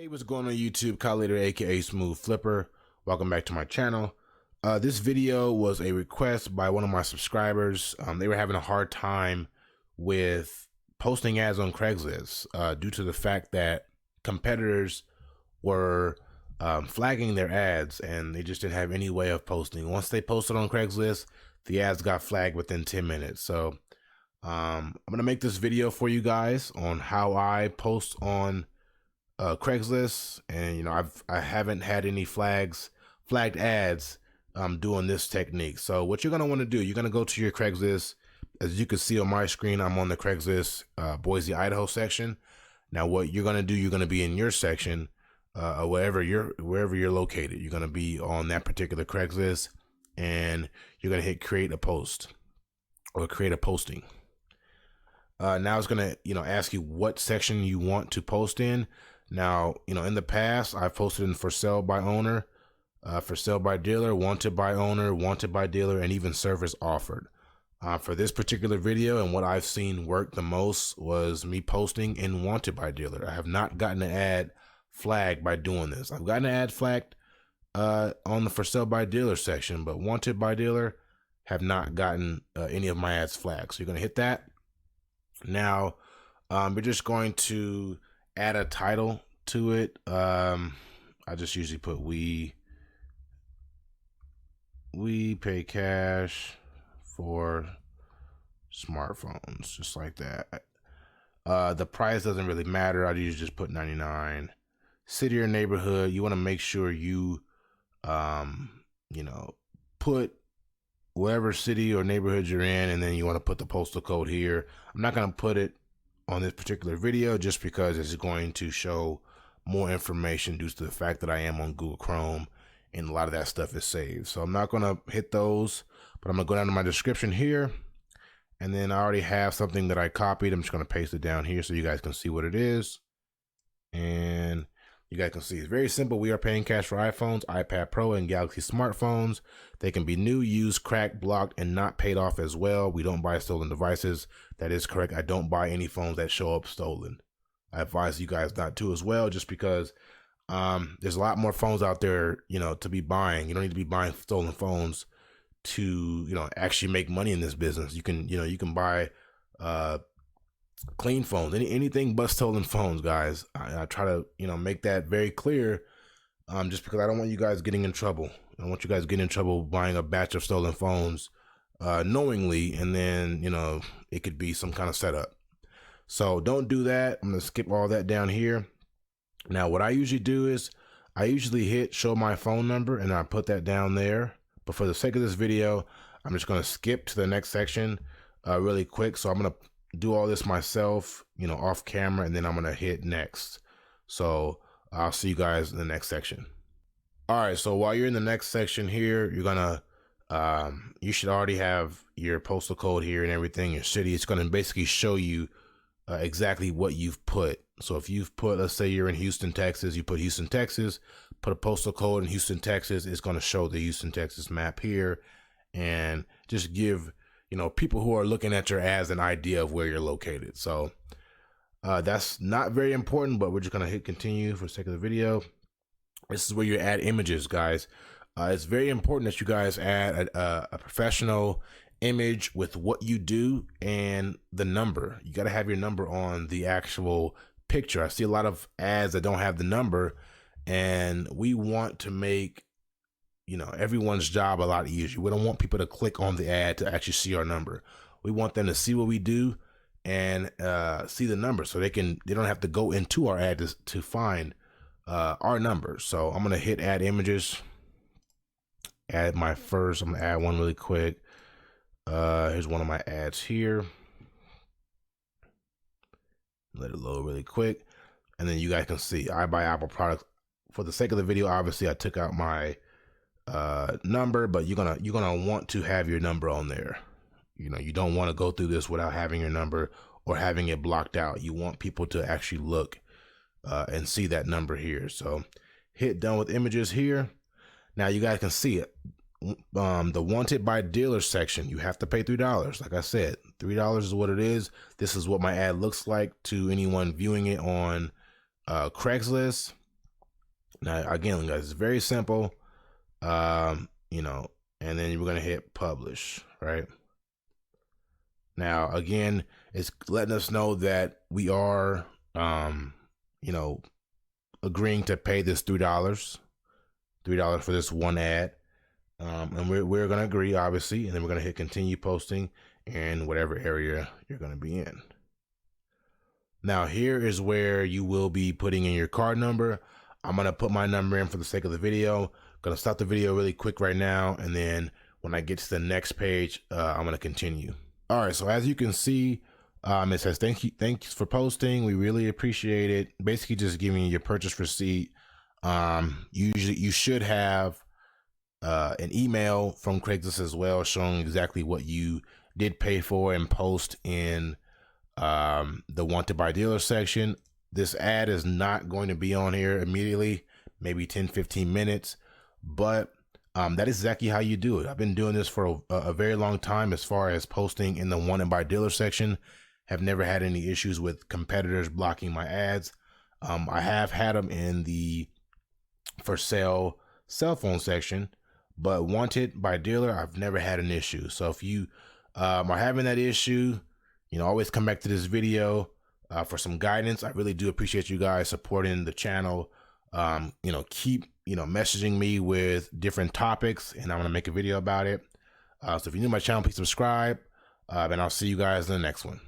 Hey, what's going on YouTube? Khallid AKA Smoove Flipper. Welcome back to my channel. This video was a request by one of my subscribers. They were having a hard time with posting ads on Craigslist due to the fact that competitors were flagging their ads and they just didn't have any way of posting. Once they posted on Craigslist, the ads got flagged within 10 minutes. So I'm going to make this video for you guys on how I post on Craigslist, and I haven't had any flagged ads doing this technique. So what you're going to want to do, you're going to go to your Craigslist. As you can see on my screen, I'm on the Craigslist Boise, Idaho section. Now what you're going to do, you're going to be in your section or wherever you're located. You're going to be on that particular Craigslist, and you're going to hit create a post or create a posting. Now it's going to ask you what section you want to post in. Now, in the past, I've posted in for sale by owner, for sale by dealer, wanted by owner, wanted by dealer, and even service offered. For this particular video, and what I've seen work the most was me posting in wanted by dealer. I have not gotten an ad flagged by doing this. I've gotten an ad flagged on the for sale by dealer section, but wanted by dealer have not gotten any of my ads flagged. So you're going to hit that. Now, we're just going to add a title to it. I just usually put we pay cash for smartphones, just like that. The price doesn't really matter. I usually just put 99. City or neighborhood, you want to make sure you put whatever city or neighborhood you're in, and then you want to put the postal code here. I'm not going to put it on this particular video just because it's going to show more information due to the fact that I am on Google Chrome and a lot of that stuff is saved. So I'm not going to hit those, but I'm going to go down to my description here, and then I already have something that I copied. I'm just going to paste it down here so you guys can see what it is. And you guys can see it's very simple. We are paying cash for iPhones, iPad Pro, and Galaxy smartphones. They can be new, used, cracked, blocked, and not paid off as well. We don't buy stolen devices. That is correct. I don't buy any phones that show up stolen. I advise you guys not to as well, just because there's a lot more phones out there, to be buying. You don't need to be buying stolen phones to, actually make money in this business. You can buy clean phones, anything but stolen phones, guys. I try to make that very clear, just because I don't want you guys getting in trouble. I don't want you guys getting in trouble buying a batch of stolen phones knowingly, and then it could be some kind of setup. So don't do that. I'm gonna skip all that down here. Now what I usually do is I usually hit show my phone number, and I put that down there, but for the sake of this video, I'm just gonna skip to the next section really quick. So I'm gonna do all this myself, off camera, and then I'm gonna hit next. So I'll see you guys in the next section. All right, so while you're in the next section here, you're gonna you should already have your postal code here and everything, your city. It's gonna basically show you exactly what you've put. So if you've put, let's say you're in Houston, Texas, you put Houston, Texas, put a postal code in Houston, Texas, it's gonna show the Houston, Texas map here, and just give people who are looking at your ads an idea of where you're located. So that's not very important, but we're just going to hit continue for the sake of the video. This is where you add images, guys. It's very important that you guys add a professional image with what you do and the number. You got to have your number on the actual picture. I see a lot of ads that don't have the number, and we want to make everyone's job a lot easier. We don't want people to click on the ad to actually see our number. We want them to see what we do and see the number, so they don't have to go into our ad to find our number. So I'm gonna hit add images. I'm gonna add one really quick. Here's one of my ads here. Let it load really quick, and then you guys can see I buy Apple products. For the sake of the video, obviously I took out my number, but you're gonna want to have your number on there. You don't want to go through this without having your number or having it blocked out. You want people to actually look and see that number here. So hit done with images here. Now you guys can see it. The wanted by dealer section, you have to pay $3. Like I said, $3 is what it is. This is what my ad looks like to anyone viewing it on Craigslist. Now, again, guys, it's very simple. You know, and then we're gonna hit publish, right? Now, again, it's letting us know that we are, you know, agreeing to pay this $3 for this one ad. And we're gonna agree, obviously, and then we're gonna hit continue posting in whatever area you're gonna be in. Now, here is where you will be putting in your card number. I'm gonna put my number in for the sake of the video. Gonna stop the video really quick right now, and then when I get to the next page, I'm gonna continue. All right, so as you can see, it says thanks for posting. We really appreciate it. Basically, just giving you your purchase receipt. Usually, you should have an email from Craigslist as well, showing exactly what you did pay for and post in the wanted by dealer section. This ad is not going to be on here immediately, maybe 10-15 minutes, but that is exactly how you do it. I've been doing this for a very long time as far as posting in the wanted by dealer section. Have never had any issues with competitors blocking my ads. I have had them in the for sale cell phone section, but wanted by dealer, I've never had an issue. So if you are having that issue, you know, always come back to this video for some guidance. I really do appreciate you guys supporting the channel. You know, keep, you know, messaging me with different topics, and I'm going to make a video about it. So if you're new to my channel, please subscribe, and I'll see you guys in the next one.